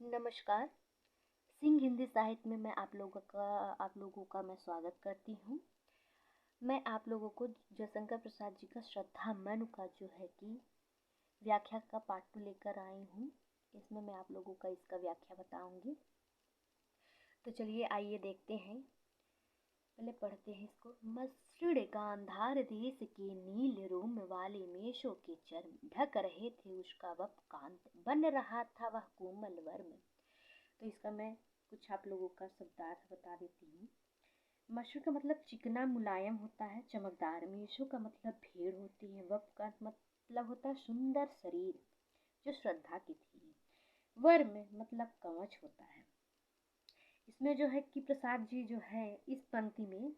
नमस्कार। सिंह हिंदी साहित्य में मैं आप लोगों का मैं स्वागत करती हूँ। मैं आप लोगों को जयशंकर प्रसाद जी का श्रद्धा मनु का जो है कि व्याख्या का पाठ टू लेकर आई हूँ। इसमें मैं आप लोगों का इसका व्याख्या बताऊंगी। तो चलिए आइए देखते हैं। पहले पढ़ते हैं इसको। मसृण गांधार देश के नील रोम वाले मेषों के चर्म ढक रहे थे उसका वप कांत, बन रहा था वह कोमल वर्म। तो इसका मैं कुछ आप लोगों का शब्दार्थ बता देती हूँ। मशरूम का मतलब चिकना मुलायम होता है, चमकदार। मेषों का मतलब भेड़ होती है। वप का मतलब होता है सुंदर शरीर जो श्रद्धा की थी। वर्म मतलब कवच होता है। इसमें जो है कि प्रसाद जी जो है इस पंक्ति में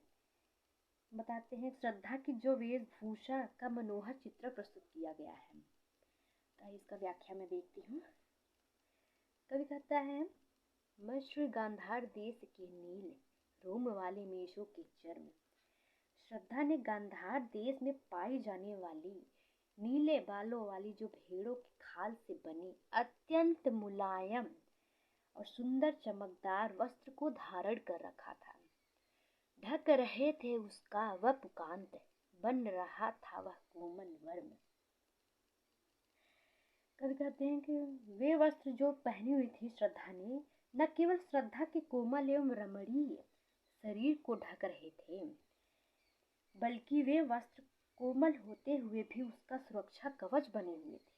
बताते हैं श्रद्धा की जो वेशभूषा का मनोहर चित्र प्रस्तुत किया गया है। तो इसका व्याख्या में देखती हूँ। कवि कहता है मसृण गांधार देश के नील रोम वाले मेषों के चर्म। श्रद्धा ने गांधार देश में पाई जाने वाली नीले बालों वाली जो भेड़ों की खाल से बनी अत्यंत मुलायम और सुंदर चमकदार वस्त्र को धारण कर रखा था। ढक रहे थे उसका वप कांत, बन रहा था वह कोमल वर्म। कवि कहते हैं कि वे वस्त्र जो पहनी हुई थी श्रद्धा ने न केवल श्रद्धा के कोमल एवं रमणीय शरीर को ढक रहे थे, बल्कि वे वस्त्र कोमल होते हुए भी उसका सुरक्षा कवच बने हुए थे।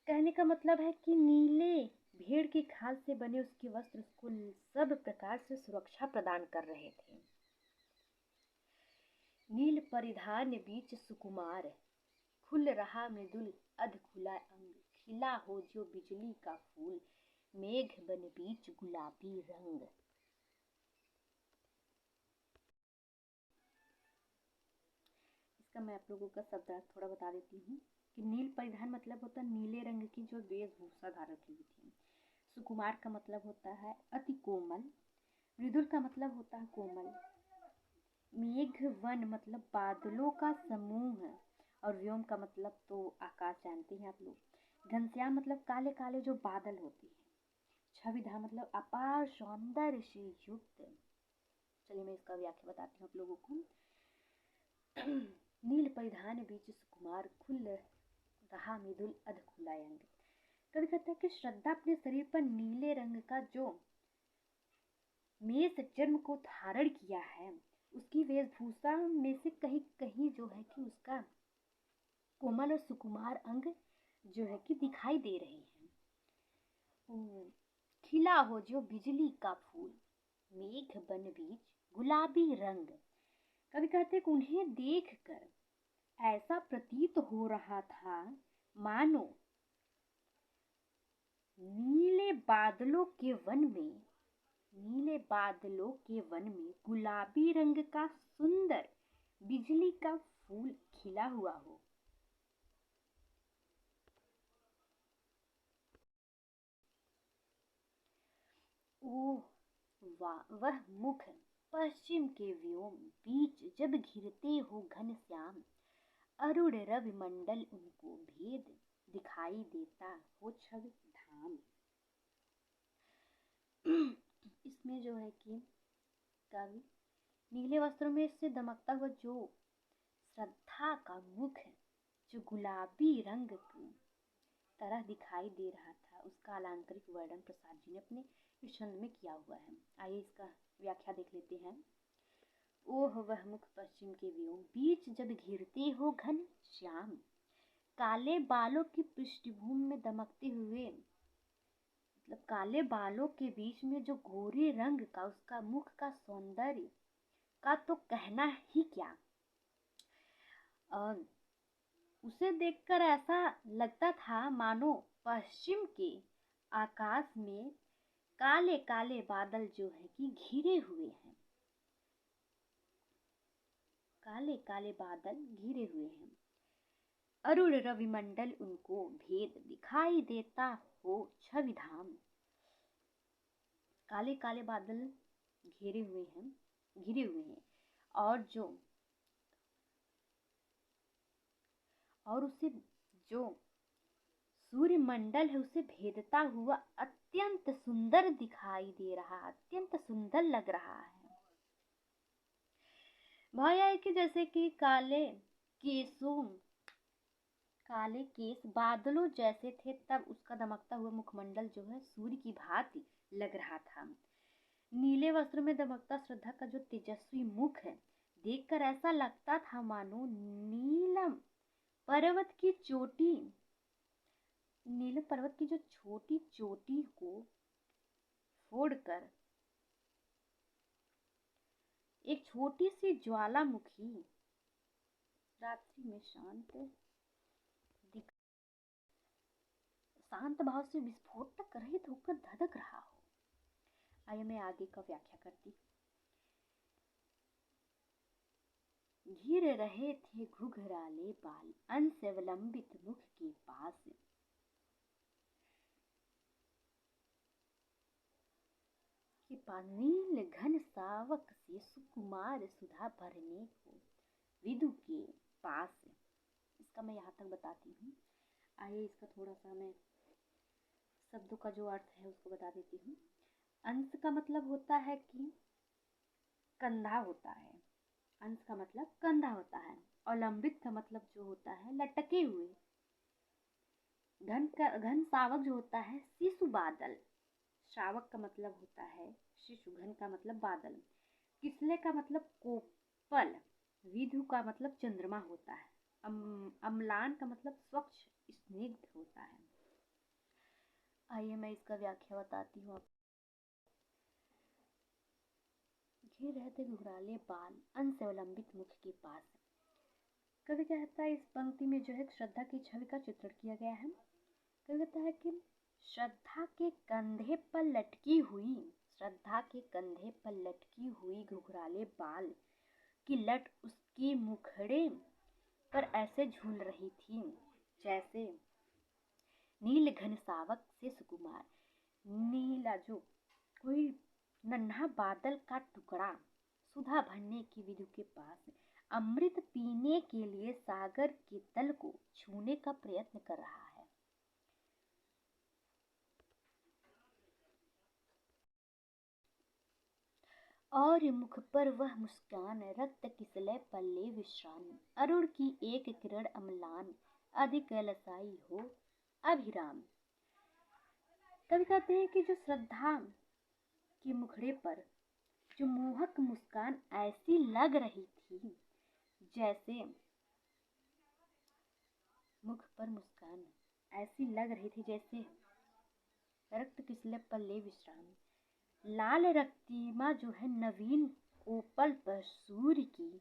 कहने का मतलब है कि नीले भेड़ की खाल से बने उसके वस्त्र उसको सब प्रकार से सुरक्षा प्रदान कर रहे थे। नील परिधान बीच सुकुमार, खुल रहा मृदुल अध खुला अंग, खिला हो जो बिजली का फूल, मेघ बन बीच गुलाबी रंग। इसका मैं आप लोगों का शब्दार्थ थोड़ा बता देती हूँ कि नील परिधान मतलब होता है नीले रंग की जो वेशभूषा धारण की हुई थी। सुकुमार का मतलब होता है अति कोमल। मृदुल का मतलब होता है कोमल। मेघ वन मतलब बादलों का समूह। और व्योम का मतलब तो आकाश जानते हैं आप लोग। घनश्याम मतलब काले काले जो बादल होते हैं। छविधा मतलब अपार सौंदर्य से युक्त। चलिए मैं इसका व्याख्या बताती हूँ आप लोगों को। नील परिधान बीच सुकुमार, खुल रहा मृदुल अध खुला अंग। कवि कहता है कि श्रद्धा अपने शरीर पर नीले रंग का जो मेष चर्म को धारण किया है, उसकी वेशभूषा में से कहीं कहीं जो है कि उसका कोमल और सुकुमार अंग जो है कि दिखाई दे रहे हैं। खिला हो जो बिजली का फूल, मेघ बन बीच गुलाबी रंग। कवि कहते हैं कि उन्हें देखकर ऐसा प्रतीत हो रहा था मानो नीले बादलों के वन में गुलाबी रंग का सुंदर बिजली का फूल खिला हुआ हो। ओह वाह, वह मुख पश्चिम के व्योम बीच जब घिरते हो घन श्याम, अरुण रवि मंडल उनको भेद दिखाई देता हो छवि धाम। इसमें जो है कि कवि नीले वस्त्रों में से दमकता हुआ जो श्रद्धा का मुख जो गुलाबी रंग की तरह दिखाई दे रहा था, उसका अलंकारिक वर्णन प्रसाद जी ने अपने इस छंद में किया हुआ है। आइए इसका व्याख्या देख लेते हैं। ओह वह मुख पश्चिम के व्योम बीच जब घिरते हो घन श्याम, काले बालों की पृष्ठभूमि में दमकते हुए मतलब काले बालों के बीच में जो गोरे रंग का उसका मुख का सौंदर्य का तो कहना ही क्या। उसे देखकर ऐसा लगता था मानो पश्चिम के आकाश में काले काले बादल जो है कि घिरे हुए हैं। काले काले बादल घिरे हुए हैं। अरुण रविमंडल उनको भेद दिखाई देता हो छवि धाम। काले काले बादल घिरे हुए हैं और उसे जो सूर्यमंडल है उसे भेदता हुआ अत्यंत सुंदर दिखाई दे रहा, अत्यंत सुंदर लग रहा है। भाया है कि जैसे कि काले केस बादलों जैसे थे, तब उसका दमकता हुआ मुखमंडल जो है सूर्य की भांति लग रहा था। नीले वस्त्र में दमकता श्रद्धा का जो तेजस्वी मुख है, देखकर ऐसा लगता था मानो नीलम पर्वत की जो छोटी चोटी को फोड़कर एक छोटी सी ज्वालामुखी रात्रि में शांत भाव से विस्फोट रहित होकर धधक रहा हो। आइए मैं आगे का व्याख्या करती। घिर रहे थे घुघराले बाल अंश अवलंबित मुख के पास, नील घन सावक से सुकुमार सुधा भरने को विदु के पास। इसका मैं यहाँ तक बताती हूँ। आइए इसका थोड़ा सा मैं शब्दों का जो अर्थ है उसको बता देती हूँ। अंश का मतलब होता है कि कंधा होता है, अंश का मतलब कंधा होता है। अवलंबित का मतलब जो होता है लटके हुए। घन सावक जो होता है शिशु बादल, श्रावक का मतलब होता है शिशु, घन का मतलब बादल, किसले का मतलब कोपल, विधु का मतलब चंद्रमा होता है, अम्लान का मतलब स्वच्छ स्निग्ध होता है। आइए मैं इसका व्याख्या बताती हूँ। घिर रहते घुघराले बाल अंश अवलंबित मुख के पास। कवि कहता है इस पंक्ति में जो है श्रद्धा की छवि का चित्रण किया गया है। कवि कहता है कि श्रद्धा के कंधे पर लटकी हुई घुघराले बाल की लट उसके मुखड़े पर ऐसे झूल रही थी जैसे नील घन सावक से सुकुमार, नीला जो कोई नन्हा बादल का टुकड़ा सुधा भरने की विधु के पास अमृत पीने के लिए सागर के तल को छूने का प्रयत्न कर रहा है। और मुख पर वह मुस्कान रक्त किसले पल्ले विश्राम, अरुण की एक किरण अम्लान अधिक लसाई हो अभिराम। कवि कहते हैं कि जो श्रद्धा के मुखड़े पर जो मोहक मुस्कान ऐसी लग रही थी जैसे मुख पर मुस्कान ऐसी लग रही थी जैसे रक्त किसले पल्ले विश्राम, लाल रक्तिमा जो है नवीन कोपल पर सूर्य की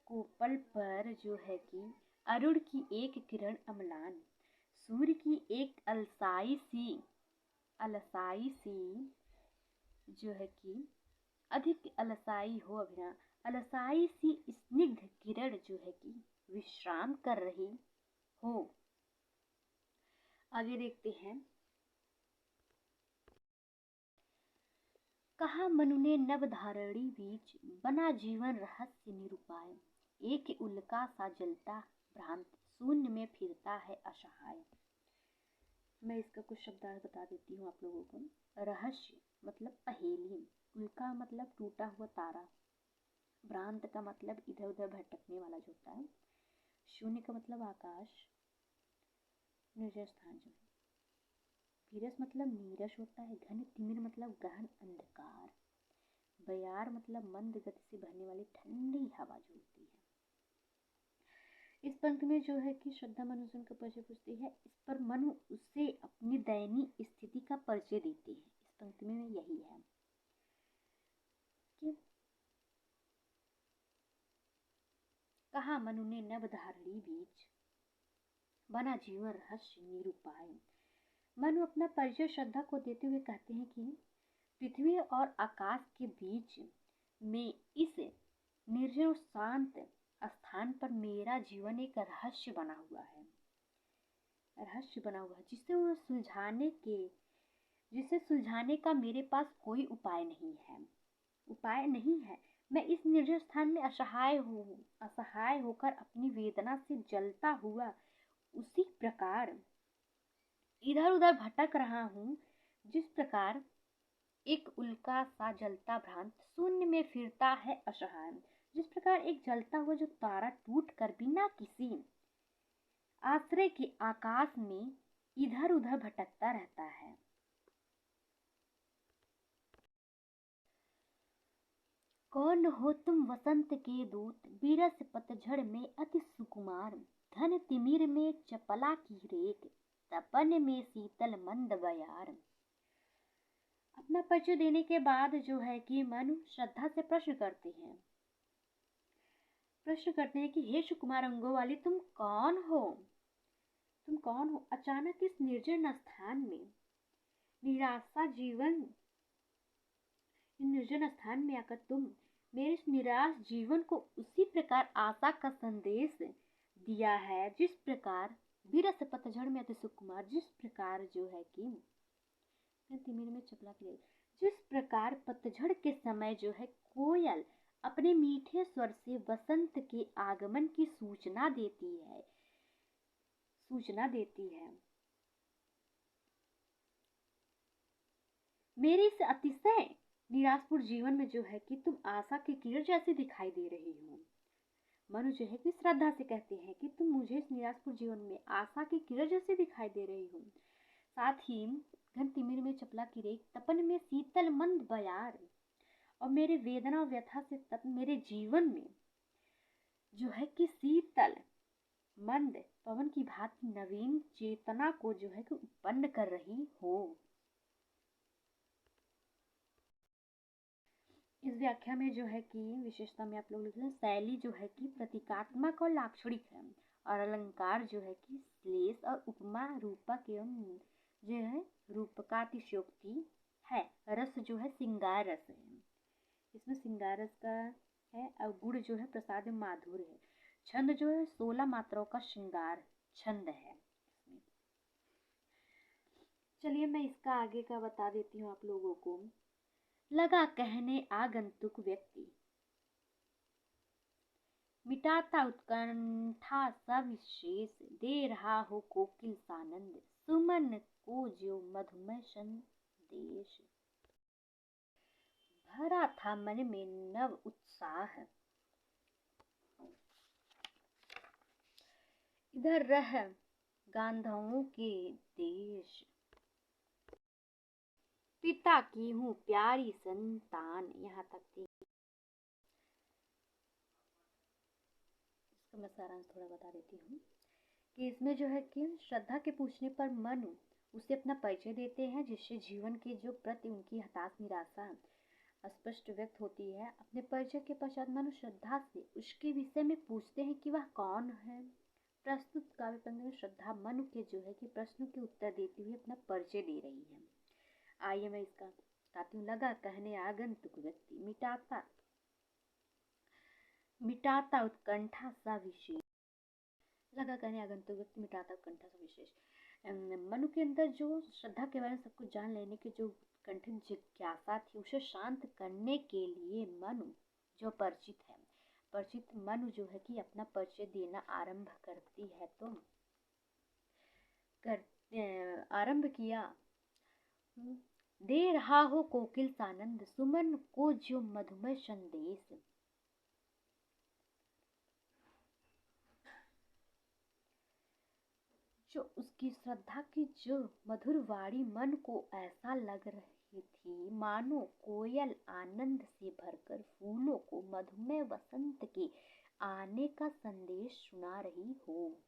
कोपल पर जो है कि अरुण की एक किरण अम्लान, सूर्य की एक अलसाई सी जो है कि अधिक अलसाई हो अभिराम, अलसाई सी स्निग्ध किरण जो है कि विश्राम कर रही हो। आगे देखते हैं। कहा मनु ने नभ धारणी बीच बना जीवन रहस्य निरुपाय, एक उल्का सा जलता भ्रांत शून्य में फिरता है असहाय। मैं इसका कुछ शब्दार्थ बता देती हूँ आप लोगों को। रहस्य मतलब पहेली, उल्का मतलब टूटा हुआ तारा, भ्रांत का मतलब इधर उधर भटकने वाला जो होता है, शून्य का मतलब आकाश, निर्जन स्थान जो है, वीरस मतलब नीरस होता है, घन तिमिर मतलब गहन अंधकार, बयार मतलब मंद गति से बहने वाली ठंडी हवा जो होती है। इस पंक्ति में जो है कि श्रद्धा मनु से उनका परिचय पूछती है, इस पर मनु उससे अपनी दयनीय स्थिति का परिचय देती है। इस पंक्ति में यही है कि कहा मनु ने नभ धारणी बीच बना जीवन रहस्य निरुपाय। मनु अपना परिचय श्रद्धा को देते हुए कहते हैं कि पृथ्वी और आकाश के बीच में इस निर्जन शांत स्थान पर मेरा जीवन एक रहस्य बना हुआ है, जिसे सुलझाने का मेरे पास कोई उपाय नहीं है। मैं इस निर्जन स्थान में असहाय होकर अपनी वेदना से जलता हुआ उसी प्रकार इधर उधर भटक रहा हूँ, जिस प्रकार एक उल्का सा जलता भ्रांत शून्य में फिरता है असहाय। जिस प्रकार एक जलता हुआ जो तारा टूट कर बिना किसी आश्रय के आकाश में इधर उधर भटकता रहता है। कौन हो तुम वसंत के दूत, बीरस पतझड़ में अति सुकुमार, धन तिमिर में चपला की रेख, तपन में शीतल मंद बयार। अपना परिचय देने के बाद जो है कि मनु श्रद्धा से प्रश्न करते हैं कि हे सुकुमार अंगों वाली, तुम कौन हो? अचानक इस निर्जन स्थान में निर्जन स्थान में आकर तुम मेरे इस निराश जीवन को उसी प्रकार आशा का संदेश दिया है, जिस प्रकार बीरस पतझड़ में अति सुकुमार, जिस प्रकार जो है कि तिमिर में चपला के, जिस प्रकार पतझड़ के समय जो है कोयल अपने मीठे स्वर से वसंत के आगमन की सूचना देती है। मेरे इस अतिशय निराशपूर्ण जीवन में जो है कि तुम आशा की किरण जैसी दिखाई दे रही हो। मनु जो है कि श्रद्धा से कहते हैं कि तुम मुझे इस निराशपूर्ण जीवन में आशा की किरण जैसी दिखाई दे रही हो। साथ ही घन तिमिर में चपला की रेख, तपन में शीतल मंद बयार, और मेरे वेदना और व्यथा से तप मेरे जीवन में जो है कि शीतल मंद पवन की भांति नवीन चेतना को जो है कि उत्पन्न कर रही हो। इस व्याख्या में जो है कि विशेषता में आप लोग लिख लें, शैली जो है कि प्रतीकात्मक और लाक्षणिक है, और अलंकार जो है कि श्लेष और उपमा रूपक एवं जो है रूपकातिशयोक्ति है। रस जो है श्रृंगार रस है, इसमें श्रृंगार रस का है, और गुण जो है प्रसाद माधुर्य है। छंद जो है 16 मात्राओं का श्रृंगार छंद है। चलिए मैं इसका आगे का बता देती हूँ आप लोगों को। लगा कहने आगंतुक व्यक्ति, मिटाता उत्कंठा सविशेष, दे रहा हो कोकिल सानंद, सुमन को जो मधुमय संदेश। भरा था मन में नव उत्साह, इधर रह गांधर्वों के देश, पिता की हूँ प्यारी संतान। यहाँ तक थी। इसका मैं सारांश थोड़ा बता देती हूँ कि इसमें जो है कि श्रद्धा के पूछने पर मनु उसे अपना परिचय देते हैं, जिससे जीवन के जो प्रति उनकी हताश निराशा स्पष्ट व्यक्त होती है। अपने परिचय के पश्चात मनु श्रद्धा से उसके विषय में पूछते हैं कि वह कौन है। प्रस्तुत काव्य पंक्ति में श्रद्धा मनु के जो है कि प्रश्नों के उत्तर देती हुई अपना परिचय दे रही है। आइए मैं इसका बताती हूँ। लगा कहने आगंतुक व्यक्ति, मिटाता उत्कंठा सा विशेष। लगा कहने आगंतुक व्यक्ति, मिटाता उत्कंठा सा विशेष। मनु के अंदर जो श्रद्धा के बारे में सब कुछ जान लेने की जो कठिन जिज्ञासा थी, उसे शांत करने के लिए मनु जो परिचित मनु जो है कि अपना परिचय देना आरंभ करती है। तो आरंभ किया, दे रहा हो कोकिल सानंद, सुमन को जो मधुमय संदेश। जो उसकी श्रद्धा की जो मधुर वाणी मन को ऐसा लग रही थी मानो कोयल आनंद से भरकर फूलों को मधुमय वसंत के आने का संदेश सुना रही हो।